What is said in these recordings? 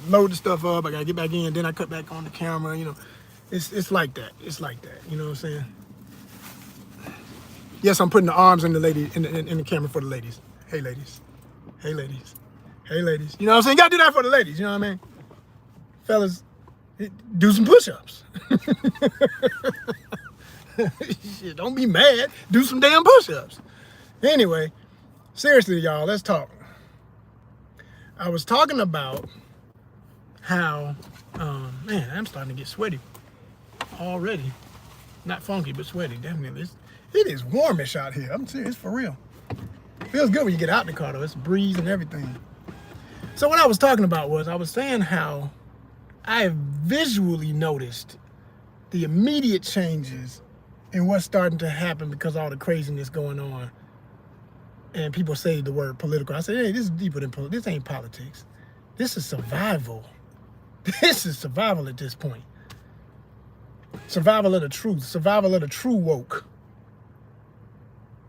load the stuff up. I gotta get back in. Then I cut back on the camera. You know, it's like that. It's like that. You know what I'm saying? Yes, I'm putting the arms in the lady in the camera for the ladies. Hey, ladies. Hey, ladies. Hey, ladies. You know what I'm saying? You gotta do that for the ladies. You know what I mean? Fellas, do some push-ups. Shit, don't be mad. Do some damn push-ups. Anyway, seriously, y'all, let's talk. I was talking about how, man, I'm starting to get sweaty already. Not funky, but sweaty, definitely. It is warmish out here. I'm serious, for real. Feels good when you get out in the car, though. It's a breeze and everything. So what I was talking about was, I was saying how I have visually noticed the immediate changes in what's starting to happen because of all the craziness going on. And people say the word political. I say, hey, this is deeper than politics. This ain't politics. This is survival. This is survival at this point. Survival of the truth. Survival of the true woke.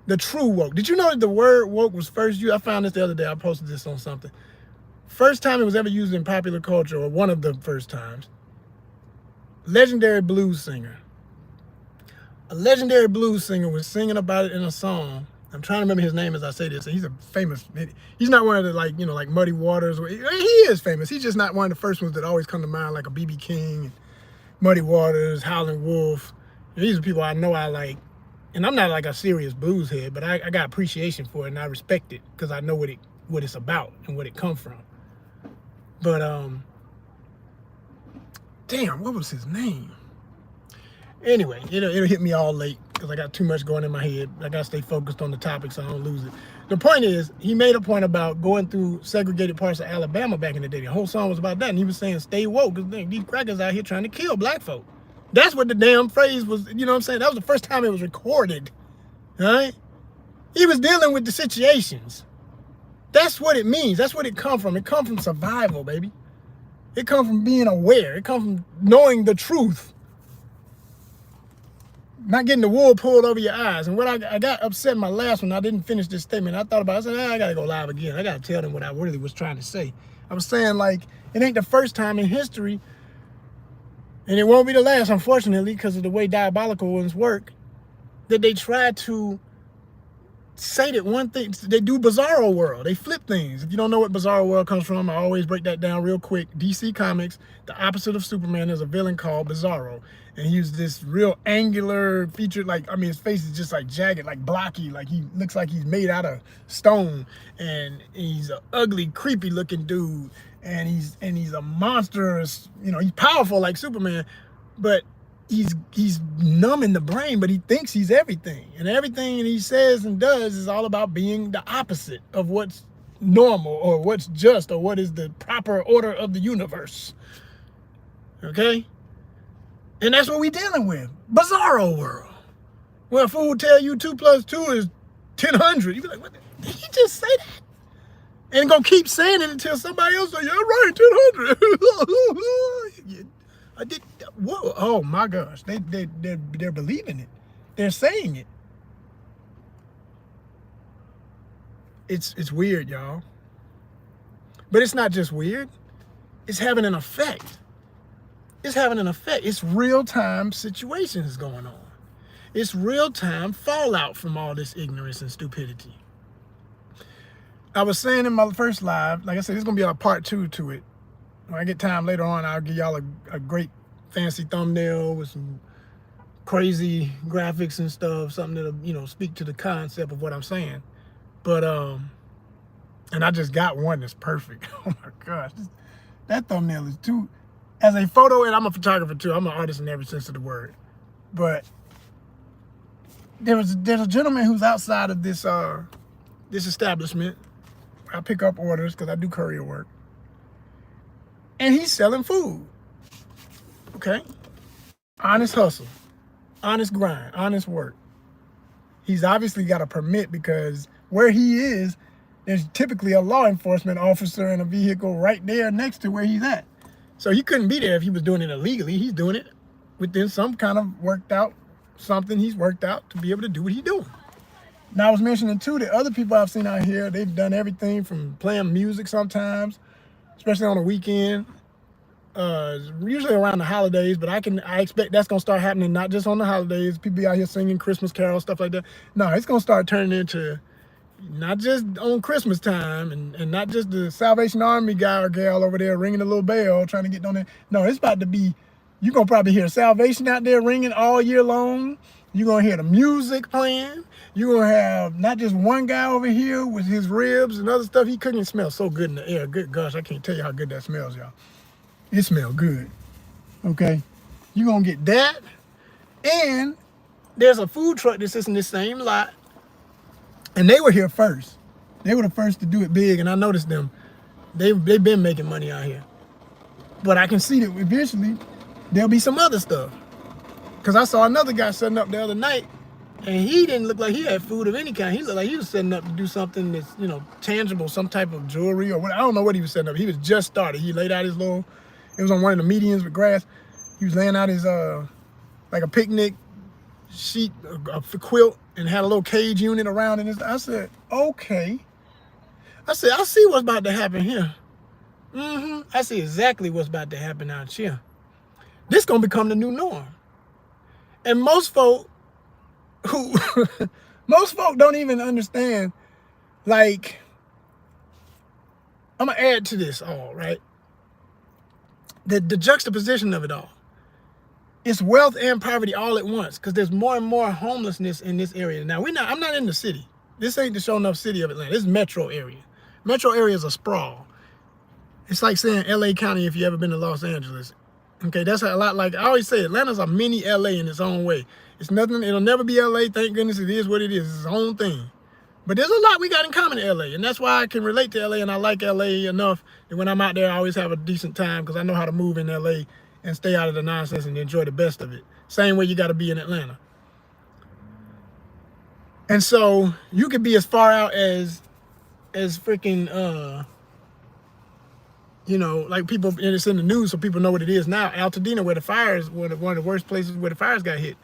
The true woke. Did you know that the word woke was first used? I found this the other day. I posted this on something. First time it was ever used in popular culture, or one of the first times. Legendary blues singer. A legendary blues singer was singing about it in a song. I'm trying to remember his name as I say this. He's a famous, he's not one of the, like, you know, like Muddy Waters. He is famous. He's just not one of the first ones that always come to mind, like a B.B. King, and Muddy Waters, Howlin' Wolf. These are people I know I like. And I'm not like a serious blues head, but I got appreciation for it and I respect it because I know what it's about and what it come from. But, damn, what was his name? Anyway, it'll hit me all late because I got too much going in my head. I got to stay focused on the topic so I don't lose it. The point is, he made a point about going through segregated parts of Alabama back in the day. The whole song was about that. And he was saying, stay woke, because these crackers out here trying to kill black folk. That's what the damn phrase was, you know what I'm saying? That was the first time it was recorded, right? He was dealing with the situations. That's what it means. That's what it come from. It come from survival, baby. It come from being aware. It come from knowing the truth. Not getting the wool pulled over your eyes. And what I got upset in my last one, I didn't finish this statement. I thought about it. I said, I got to go live again. I got to tell them what I really was trying to say. I was saying, like, it ain't the first time in history, and it won't be the last, unfortunately, because of the way diabolical ones work, that they try to say that one thing. They do Bizarro World. They flip things. If you don't know what Bizarro World comes from, I always break that down real quick. DC Comics, the opposite of Superman, is a villain called Bizarro. And he's this real angular feature, like, I mean, his face is just like jagged, like blocky, like he looks like he's made out of stone. And he's an ugly, creepy looking dude. And he's a monstrous, you know, he's powerful like Superman, but he's numb in the brain, but he thinks he's everything. And everything that he says and does is all about being the opposite of what's normal or what's just or what is the proper order of the universe. Okay? And that's what we're dealing with. Bizarro world. Where a fool will tell you 2 + 2 is 1,000. You be like, what? Did he just say that? And gonna keep saying it until somebody else says, yeah, right, 1,000. I did. Whoa! Oh my gosh! They're believing it. They're saying it. It's weird, y'all. But it's not just weird. It's having an effect. It's having an effect. It's real-time situations going on. It's real-time fallout from all this ignorance and stupidity. I was saying in my first live, like I said, there's gonna be a part 2 to it. When I get time later on, I'll give y'all a great fancy thumbnail with some crazy graphics and stuff, something that'll, you know, speak to the concept of what I'm saying. But and I just got one that's perfect. Oh my gosh, that thumbnail is too. As a photo, and I'm a photographer too. I'm an artist in every sense of the word. But there's a gentleman who's outside of this this establishment. I pick up orders because I do courier work. And he's selling food. Okay? Honest hustle. Honest grind. Honest work. He's obviously got a permit because where he is, there's typically a law enforcement officer in a vehicle right there next to where he's at. So he couldn't be there if he was doing it illegally. He's doing it within some kind of worked out, something he's worked out to be able to do what he's doing. Now, I was mentioning too that other people I've seen out here, they've done everything from playing music sometimes, especially on the weekend, usually around the holidays, but I expect that's gonna start happening not just on the holidays. People be out here singing Christmas carols, stuff like that. No, it's gonna start turning into not just on Christmas time and not just the Salvation Army guy or gal over there ringing a little bell trying to get on there. No, it's about to be, you're gonna probably hear Salvation out there ringing all year long. You're gonna hear the music playing. You're gonna have not just one guy over here with his ribs and other stuff. He cooking smells so good in the air. Good gosh, I can't tell you how good that smells, y'all. It smells good. Okay. You're gonna get that. And there's a food truck that sits in this same lot. And they were here first. They were the first to do it big, and I noticed them. They've been making money out here. But I can see that eventually there'll be some other stuff. Because I saw another guy setting up the other night, and he didn't look like he had food of any kind. He looked like he was setting up to do something that's, you know, tangible, some type of jewelry or what. I don't know what he was setting up. He was just started. He laid out his little, it was on one of the medians with grass. He was laying out his, like a picnic sheet, a quilt, and had a little cage unit around it. I said, okay. I said, I see what's about to happen here. I see exactly what's about to happen out here. This gonna become the new norm. And most folk don't even understand, like, I'm gonna add to this all, right? The juxtaposition of it all. It's wealth and poverty all at once, because there's more and more homelessness in this area. Now, I'm not in the city. This ain't the show enough city of Atlanta. This is metro area. Metro area is a sprawl. It's like saying LA County if you ever been to Los Angeles. Okay, that's a lot like, I always say Atlanta's a mini LA in its own way. It's nothing, it'll never be LA, thank goodness. It is what it is. It's its own thing. But there's a lot we got in common in LA, and that's why I can relate to LA, and I like LA enough that when I'm out there, I always have a decent time because I know how to move in LA and stay out of the nonsense and enjoy the best of it. Same way you got to be in Atlanta. And so you could be as far out as freaking, you know, like people, and it's in the news so people know what it is now. Altadena, where the fires, one of the worst places where the fires got hit.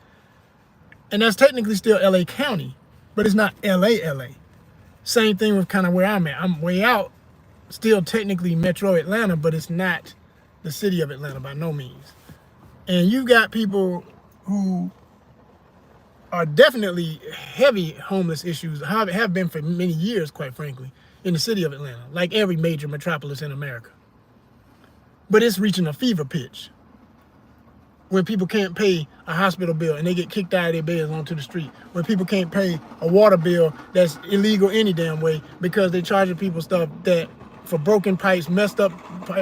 And that's technically still LA County, but it's not LA. Same thing with kind of where I'm at. I'm way out, still technically Metro Atlanta, but it's not the city of Atlanta by no means. And you got people who are definitely heavy homeless issues, have been for many years, quite frankly, in the city of Atlanta, like every major metropolis in America. But it's reaching a fever pitch when people can't pay a hospital bill and they get kicked out of their beds onto the street. When people can't pay a water bill that's illegal any damn way because they're charging people stuff that for broken pipes, messed up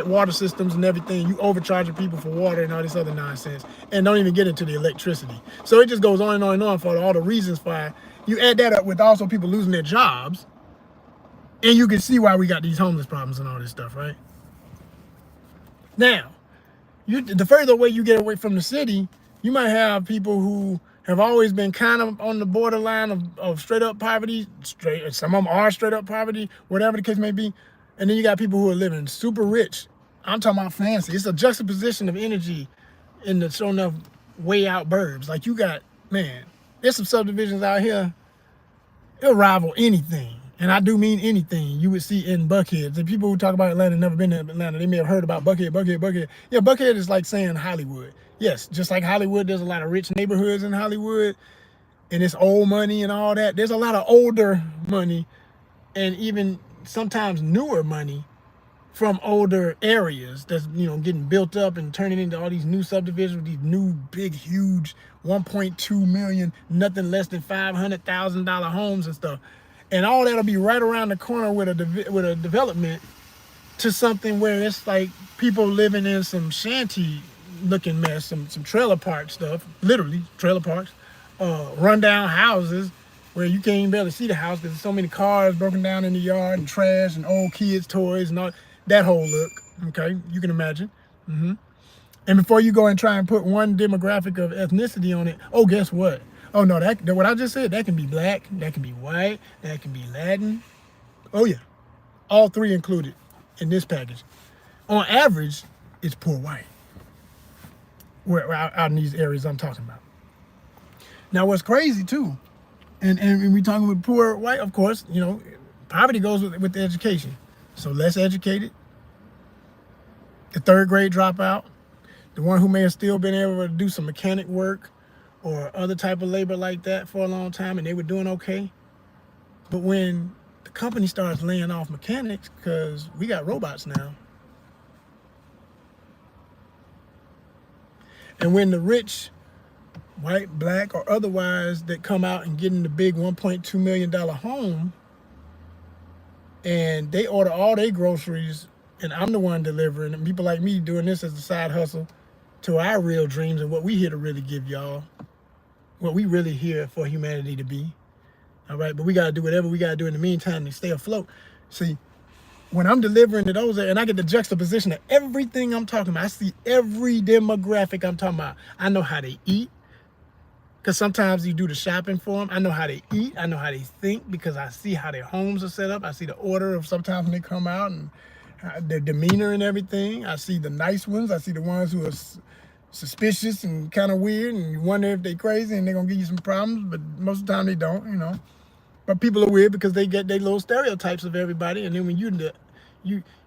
water systems and everything. You overcharging people for water and all this other nonsense, and don't even get into the electricity. So it just goes on and on and on for all the reasons why. You add that up with also people losing their jobs, and you can see why we got these homeless problems and all this stuff, right? Now, the further away you get away from the city, you might have people who have always been kind of on the borderline of straight up poverty. Some of them are straight up poverty, whatever the case may be. And then you got people who are living super rich. I'm talking about fancy. It's a juxtaposition of energy in the show enough way out burbs. Like you got, man, there's some subdivisions out here, it'll rival anything. And I do mean anything you would see in Buckhead. The people who talk about Atlanta never been to Atlanta. They may have heard about Buckhead. Yeah, Buckhead is like saying Hollywood. Yes, just like Hollywood, there's a lot of rich neighborhoods in Hollywood. And it's old money and all that. There's a lot of older money and even sometimes newer money from older areas that's, you know, getting built up and turning into all these new subdivisions with these new big huge 1.2 million nothing less than $500,000 homes and stuff, and all that'll be right around the corner with a development to something where it's like people living in some shanty looking mess, some trailer park stuff, literally trailer parks, rundown houses where you can't even barely see the house because there's so many cars broken down in the yard and trash and old kids' toys and all that whole look. Okay, you can imagine. And before you go and try and put one demographic of ethnicity on it, oh, guess what? Oh no, that what I just said, that can be black, that can be white, that can be Latin. Oh yeah, all three included in this package. On average, it's poor white. Where out in these areas I'm talking about. Now, what's crazy too, and we talking with poor white, of course, you know, poverty goes with the education. So less educated, the third grade dropout, the one who may have still been able to do some mechanic work or other type of labor like that for a long time, and they were doing okay. But when the company starts laying off mechanics, because we got robots now, and when the rich, white, black, or otherwise, that come out and get in the big $1.2 million home, and they order all their groceries, and I'm the one delivering, and people like me doing this as a side hustle to our real dreams and what we here to really give y'all, what we really here for humanity to be. All right, but we got to do whatever we got to do in the meantime to stay afloat. See, when I'm delivering to those, and I get the juxtaposition of everything I'm talking about, I see every demographic I'm talking about. I know how they eat, because sometimes you do the shopping for them. I know how they eat. I know how they think, because I see how their homes are set up. I see the order of sometimes when they come out and their demeanor and everything. I see the nice ones. I see the ones who are suspicious and kind of weird, and you wonder if they crazy and they're going to give you some problems, but most of the time they don't, you know. But people are weird because they get their little stereotypes of everybody, and then when you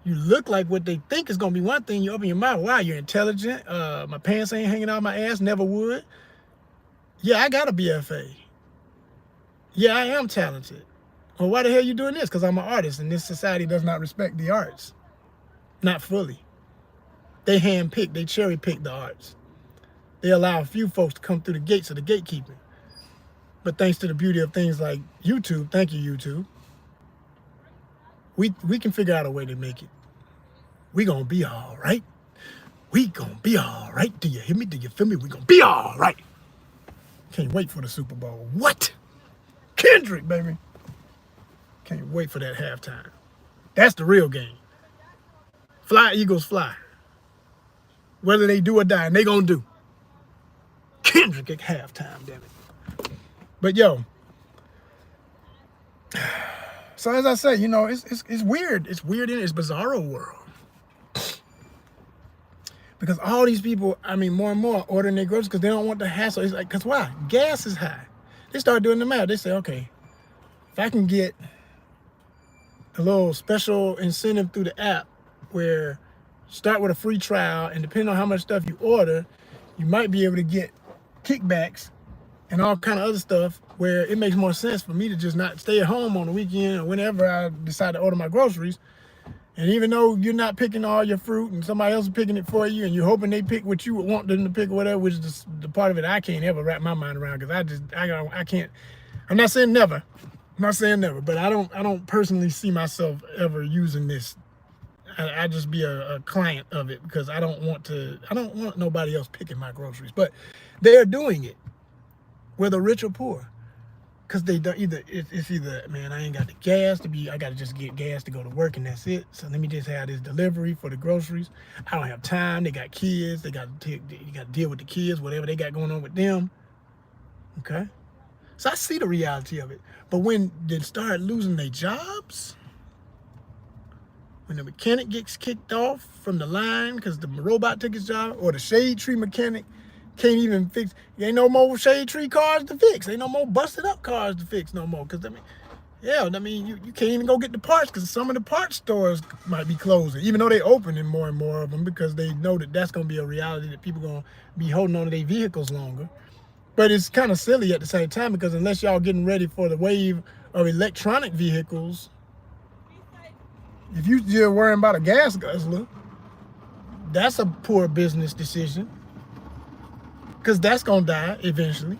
look like what they think is going to be one thing, you open your mouth, wow, you're intelligent, my pants ain't hanging out my ass, never would. Yeah, I got a BFA. Yeah, I am talented. Well, why the hell are you doing this? Because I'm an artist, and this society does not respect the arts. Not fully. They handpick, they cherry pick the arts. They allow a few folks to come through the gates of the gatekeeping. But thanks to the beauty of things like YouTube, thank you, YouTube, we can figure out a way to make it. We gonna be all right. We gonna be all right. Do you hear me? Do you feel me? We gonna be all right. Can't wait for the Super Bowl. What? Kendrick, baby. Can't wait for that halftime. That's the real game. Fly, Eagles, fly. Whether they do or die, and they gonna do. Kendrick at halftime, damn it. But yo, so as I say, you know, it's weird. It's weird in its bizarro world. Because all these people, I mean, more and more ordering their groceries because they don't want the hassle. It's like, because why? Gas is high. They start doing the math. They say, okay, if I can get a little special incentive through the app where start with a free trial, and depending on how much stuff you order, you might be able to get kickbacks and all kind of other stuff where it makes more sense for me to just not stay at home on the weekend or whenever I decide to order my groceries. And even though you're not picking all your fruit and somebody else is picking it for you, and you're hoping they pick what you would want them to pick or whatever, which is the part of it I can't ever wrap my mind around, because I can't. I'm not saying never. I'm not saying never, but I don't personally see myself ever using this. I just be a client of it, because I don't want nobody else picking my groceries. But they are doing it, whether rich or poor. Because they don't it's either, man, I ain't got the gas I got to just get gas to go to work, and that's it. So let me just have this delivery for the groceries. I don't have time. They got kids. You got to deal with the kids, whatever they got going on with them. Okay. So I see the reality of it. But when they start losing their jobs, when the mechanic gets kicked off from the line because the robot took his job, or the shade tree mechanic can't even fix, ain't no more shade tree cars to fix. Ain't no more busted up cars to fix no more. Because, you can't even go get the parts, because some of the parts stores might be closing, even though they opening more and more of them, because they know that that's going to be a reality, that people going to be holding on to their vehicles longer. But it's kind of silly at the same time, because unless y'all getting ready for the wave of electronic vehicles, if you still worrying about a gas guzzler, that's a poor business decision, because that's going to die eventually.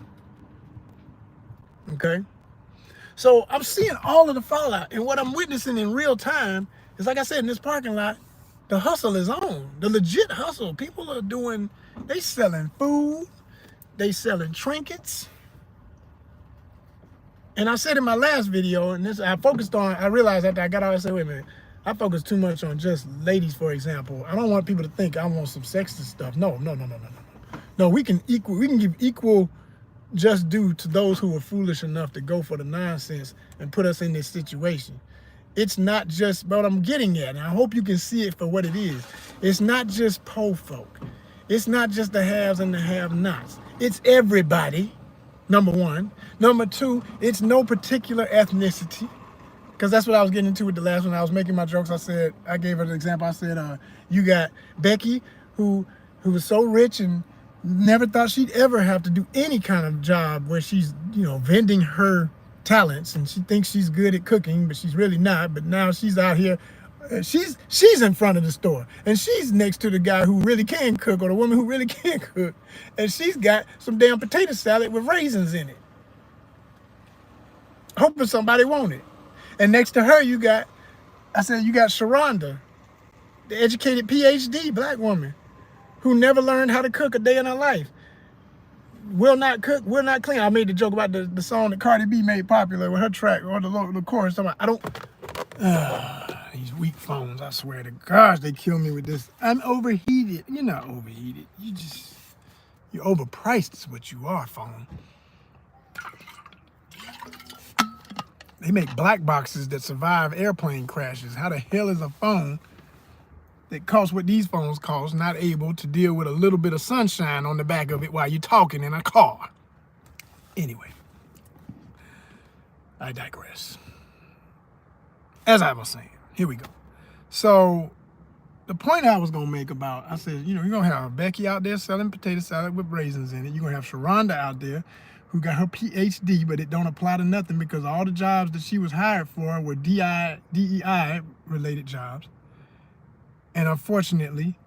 Okay? So I'm seeing all of the fallout, and what I'm witnessing in real time is, like I said, in this parking lot, the hustle is on. The legit hustle. People are they selling food, they selling trinkets. And I said in my last video, and this I realized after I got out, I said, wait a minute, I focus too much on just ladies, for example. I don't want people to think I want some sexist stuff. No. No, we can give equal just due to those who are foolish enough to go for the nonsense and put us in this situation. It's not just what I'm getting at, and I hope you can see it for what it is. It's not just po folk. It's not just the haves and the have-nots. It's everybody, number one. Number two, it's no particular ethnicity. because that's what I was getting into with the last one. I was making my jokes. I gave her an example. I said, you got Becky, who was so rich and never thought she'd ever have to do any kind of job where she's, vending her talents, and she thinks she's good at cooking, but she's really not. But now she's out here. She's in front of the store, and she's next to the guy who really can cook, or the woman who really can cook, and she's got some damn potato salad with raisins in it, hoping somebody want it. And next to her, you got Sharonda, the educated PhD black woman who never learned how to cook a day in her life. Will not cook, will not clean. I made the joke about the song that Cardi B made popular with her track, or the chorus. I don't. These weak phones, I swear to gosh, they kill me with this. I'm overheated. You're not overheated. You're overpriced is what you are, phone. They make black boxes that survive airplane crashes. How the hell is a phone that costs what these phones cost not able to deal with a little bit of sunshine on the back of it while you're talking in a car? Anyway, I digress. As I was saying, here we go. So the point I was gonna make I said, you're gonna have Becky out there selling potato salad with raisins in it. You're gonna have Sharonda out there who got her PhD, but it don't apply to nothing because all the jobs that she was hired for were DEI related jobs. And unfortunately,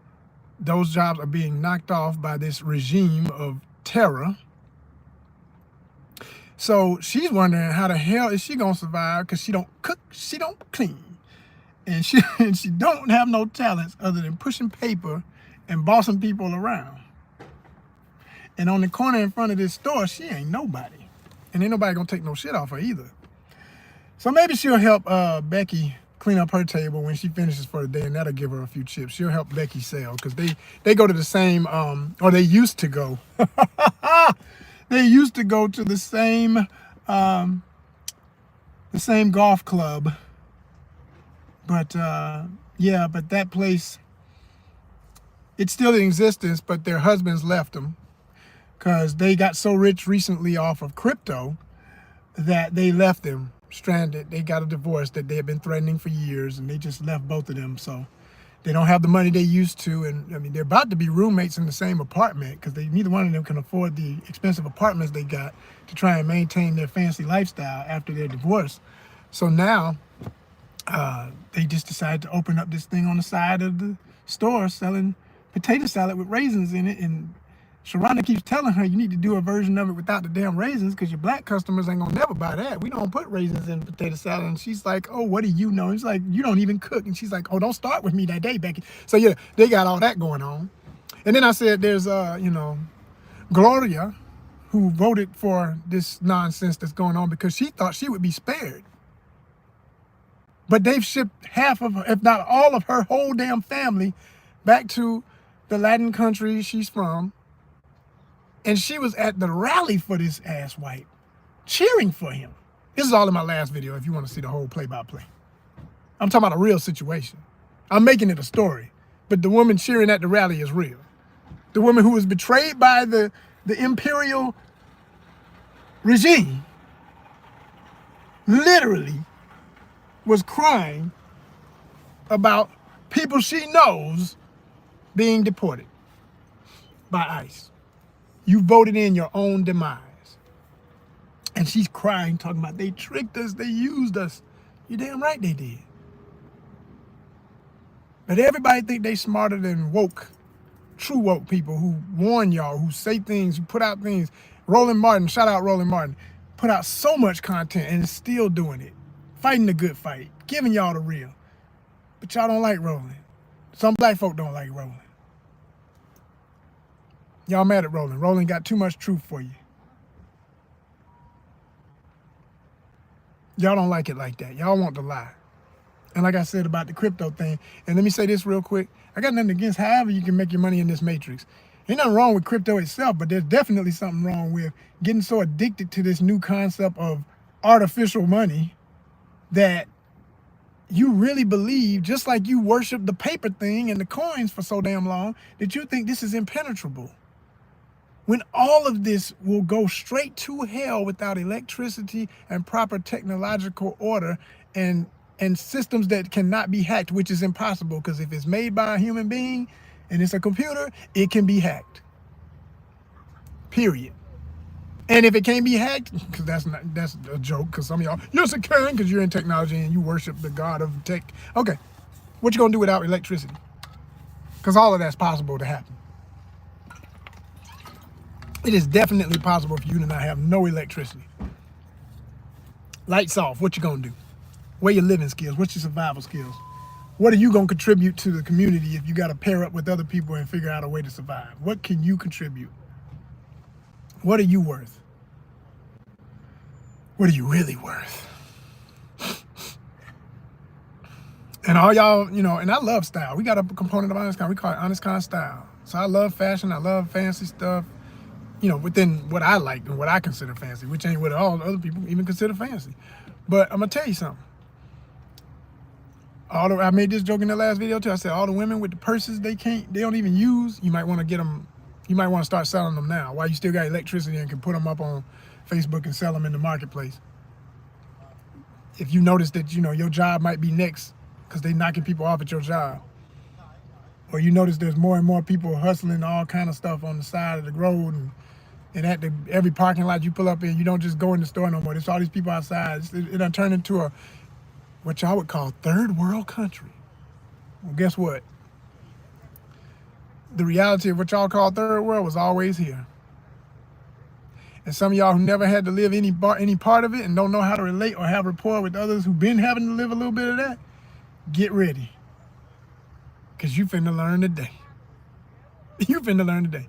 those jobs are being knocked off by this regime of terror. So she's wondering how the hell is she gonna survive, because she don't cook, she don't clean, and she don't have no talents other than pushing paper and bossing people around. And on the corner in front of this store, she ain't nobody, and ain't nobody gonna take no shit off her either. So maybe she'll help Becky clean up her table when she finishes for the day, and that'll give her a few chips. She'll help Becky sell, because they go to the same, or they used to go. They used to go to the same golf club. But yeah, but that place, it's still in existence, but their husbands left them because they got so rich recently off of crypto that they left them stranded. They got a divorce that they had been threatening for years, and they just left both of them. So they don't have the money they used to, and I mean, they're about to be roommates in the same apartment because neither one of them can afford the expensive apartments they got to try and maintain their fancy lifestyle after their divorce. So now they just decided to open up this thing on the side of the store selling potato salad with raisins in it. And Sharonda keeps telling her, you need to do a version of it without the damn raisins because your black customers ain't gonna never buy that. We don't put raisins in potato salad. And she's like, oh, what do you know? It's like, you don't even cook. And she's like, oh, don't start with me that day, Becky. So yeah, they got all that going on. And then I said, there's, Gloria, who voted for this nonsense that's going on because she thought she would be spared. But they've shipped half of, if not all of her whole damn family back to the Latin country she's from. And she was at the rally for this asswipe, cheering for him. This is all in my last video if you want to see the whole play-by-play. I'm talking about a real situation. I'm making it a story, but the woman cheering at the rally is real. The woman who was betrayed by the imperial regime literally was crying about people she knows being deported by ICE. You voted in your own demise. And she's crying, talking about they tricked us, they used us. You're damn right they did. But everybody think they smarter than woke, true woke people who warn y'all, who say things, who put out things. Roland Martin, shout out Roland Martin, put out so much content and is still doing it. Fighting the good fight, giving y'all the real. But y'all don't like Roland. Some black folk don't like Roland. Y'all mad at Roland. Roland got too much truth for you. Y'all don't like it like that. Y'all want to lie. And like I said about the crypto thing, and let me say this real quick. I got nothing against however you can make your money in this matrix. Ain't nothing wrong with crypto itself, but there's definitely something wrong with getting so addicted to this new concept of artificial money that you really believe, just like you worship the paper thing and the coins for so damn long, that you think this is impenetrable. When all of this will go straight to hell without electricity and proper technological order and systems that cannot be hacked, which is impossible, because if it's made by a human being and it's a computer, it can be hacked. Period. And if it can't be hacked, because that's a joke, because some of y'all, yes it can, because you're in technology and you worship the god of tech. Okay, what you gonna do without electricity? Because all of that's possible to happen. It is definitely possible for you to not have no electricity. Lights off, what you gonna do? What are your living skills? What's your survival skills? What are you gonna contribute to the community if you gotta pair up with other people and figure out a way to survive? What can you contribute? What are you worth? What are you really worth? And all y'all, you know, and I love style. We got a component of ONYXCON. We call it ONYXCON style. So I love fashion. I love fancy stuff, you know, within what I like and what I consider fancy, which ain't what all other people even consider fancy. But I'm going to tell you something. I made this joke in the last video too. I said all the women with the purses they don't even use, you might want to get them, you might want to start selling them now while you still got electricity and can put them up on Facebook and sell them in the marketplace. If you notice that, you know, your job might be next because they knocking people off at your job, or you notice there's more and more people hustling all kind of stuff on the side of the road, and at every parking lot you pull up in, you don't just go in the store no more. There's all these people outside. It done turned into what y'all would call third world country. Well, guess what? The reality of what y'all call third world was always here. And some of y'all who never had to live any part of it and don't know how to relate or have rapport with others who've been having to live a little bit of that, get ready. Because you finna learn today. You finna learn today.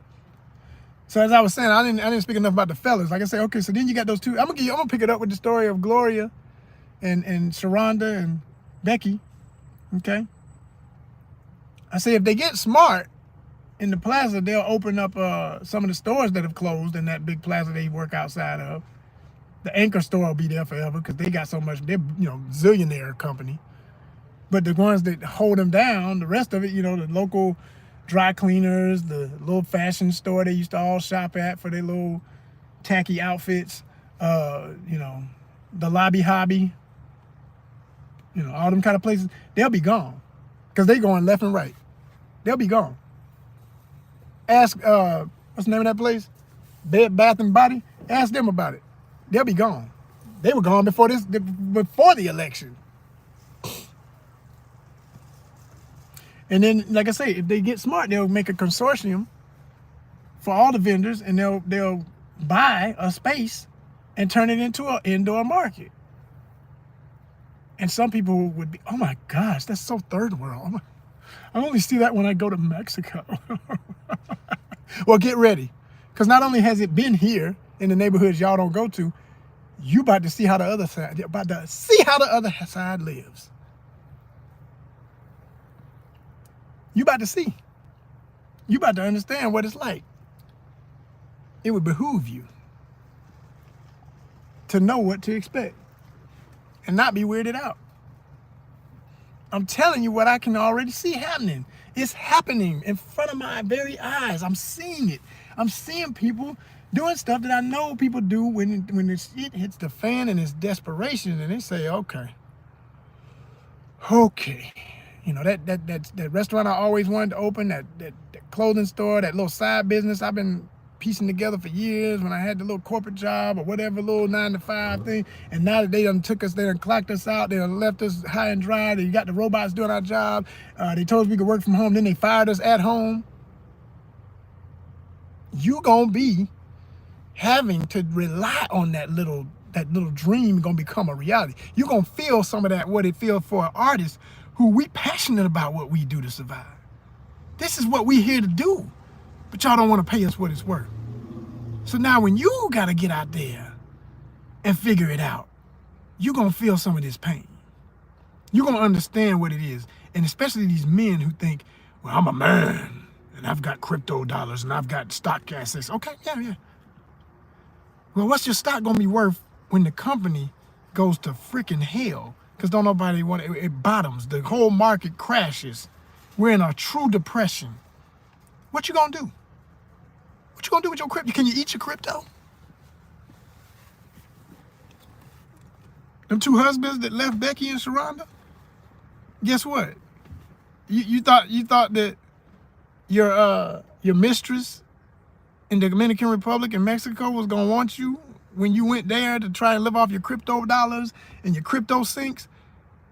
So as I was saying, I didn't speak enough about the fellas. Like I said, okay, so then you got those two. I'm gonna pick it up with the story of Gloria and Sharonda and Becky. Okay. I say if they get smart in the plaza, they'll open up some of the stores that have closed in that big plaza they work outside of. The anchor store will be there forever because they got so much, they're, you know, zillionaire company. But the ones that hold them down, the rest of it, you know, the local dry cleaners, the little fashion store they used to all shop at for their little tacky outfits, you know, the Lobby Hobby, you know, all them kind of places, they'll be gone because they going left and right. They'll be gone. Ask, what's the name of that place? Bed, Bath and Body. Ask them about it. They'll be gone. They were gone before the election. And then, like I say, if they get smart, they'll make a consortium for all the vendors, and they'll buy a space and turn it into an indoor market. And some people would be, oh my gosh, that's so third world. I only see that when I go to Mexico. Well, get ready. Because not only has it been here in the neighborhoods y'all don't go to, you about to see how the other side, lives. You about to see. You about to understand what it's like. It would behoove you to know what to expect and not be weirded out. I'm telling you what I can already see happening. It's happening in front of my very eyes. I'm seeing it. I'm seeing people doing stuff that I know people do when the shit hits the fan and it's desperation, and they say, okay. You know, that restaurant I always wanted to open, that clothing store, that little side business I've been piecing together for years when I had the little corporate job or whatever little 9-to-5 thing. And now that they done took us, they done clocked us out, they done left us high and dry, they got the robots doing our job. They told us we could work from home, then they fired us at home. You gonna be having to rely on that little dream gonna become a reality. You're gonna feel some of that, what it feels for an artist who we passionate about what we do to survive. This is what we here to do, but y'all don't want to pay us what it's worth. So now when you gotta get out there and figure it out, you're gonna feel some of this pain. You're gonna understand what it is. And especially these men who think, well, I'm a man and I've got crypto dollars and I've got stock assets. Okay, yeah. Well, what's your stock gonna be worth when the company goes to freaking hell? Because don't nobody want it, it bottoms, the whole market crashes. We're in a true depression. What you gonna do? What you gonna do with your crypto? Can you eat your crypto? Them two husbands that left Becky and Sharonda, guess what? You thought that your mistress in the Dominican Republic and Mexico was gonna want you when you went there to try and live off your crypto dollars and your crypto sinks,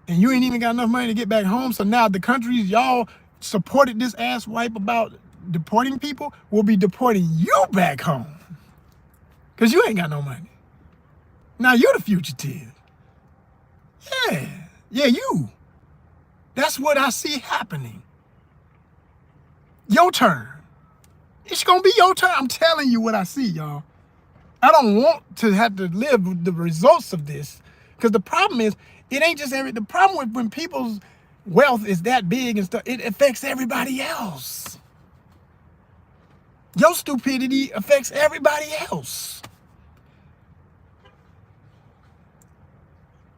and you ain't even got enough money to get back home. So now the countries y'all supported this ass wipe about deporting people will be deporting you back home because you ain't got no money. Now you're the fugitive. Yeah, you. That's what I see happening. Your turn. It's gonna be your turn. I'm telling you what I see, y'all. I don't want to have to live with the results of this, because the problem is, it ain't just the problem with when people's wealth is that big and stuff, it affects everybody else. Your stupidity affects everybody else.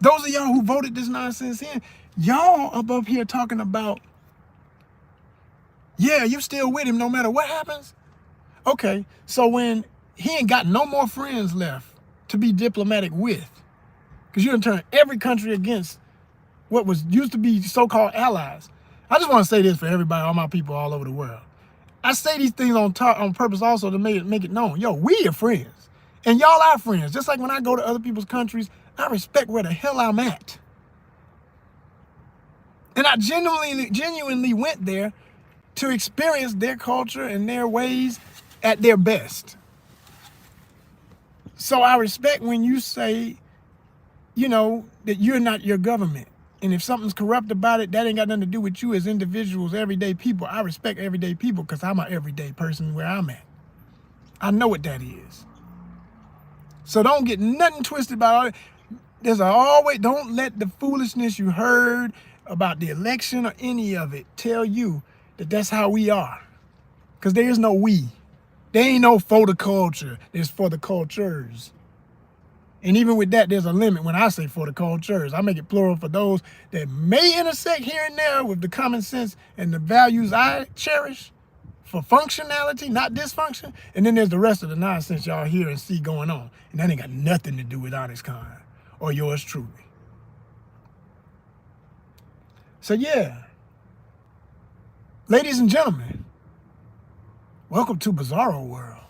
Those of y'all who voted this nonsense in, y'all up here talking about, yeah, you still with him no matter what happens. Okay, so when he ain't got no more friends left to be diplomatic with, because you done turned every country against what was used to be so-called allies. I just want to say this for everybody, all my people all over the world. I say these things on purpose also to make it known. Yo, we are friends. And y'all are friends. Just like when I go to other people's countries, I respect where the hell I'm at. And I genuinely went there to experience their culture and their ways at their best. So I respect when you say, you know, that you're not your government. And if something's corrupt about it, that ain't got nothing to do with you as individuals, everyday people. I respect everyday people because I'm an everyday person where I'm at. I know what that is. So don't get nothing twisted about it. Don't let the foolishness you heard about the election or any of it tell you that that's how we are. Because there is no we. There ain't no for the culture. There's for the cultures. And even with that, there's a limit when I say for the cultures. I make it plural for those that may intersect here and there with the common sense and the values I cherish for functionality, not dysfunction. And then there's the rest of the nonsense y'all hear and see going on. And that ain't got nothing to do with ONYXCON or yours truly. So yeah, ladies and gentlemen, welcome to Bizarro World.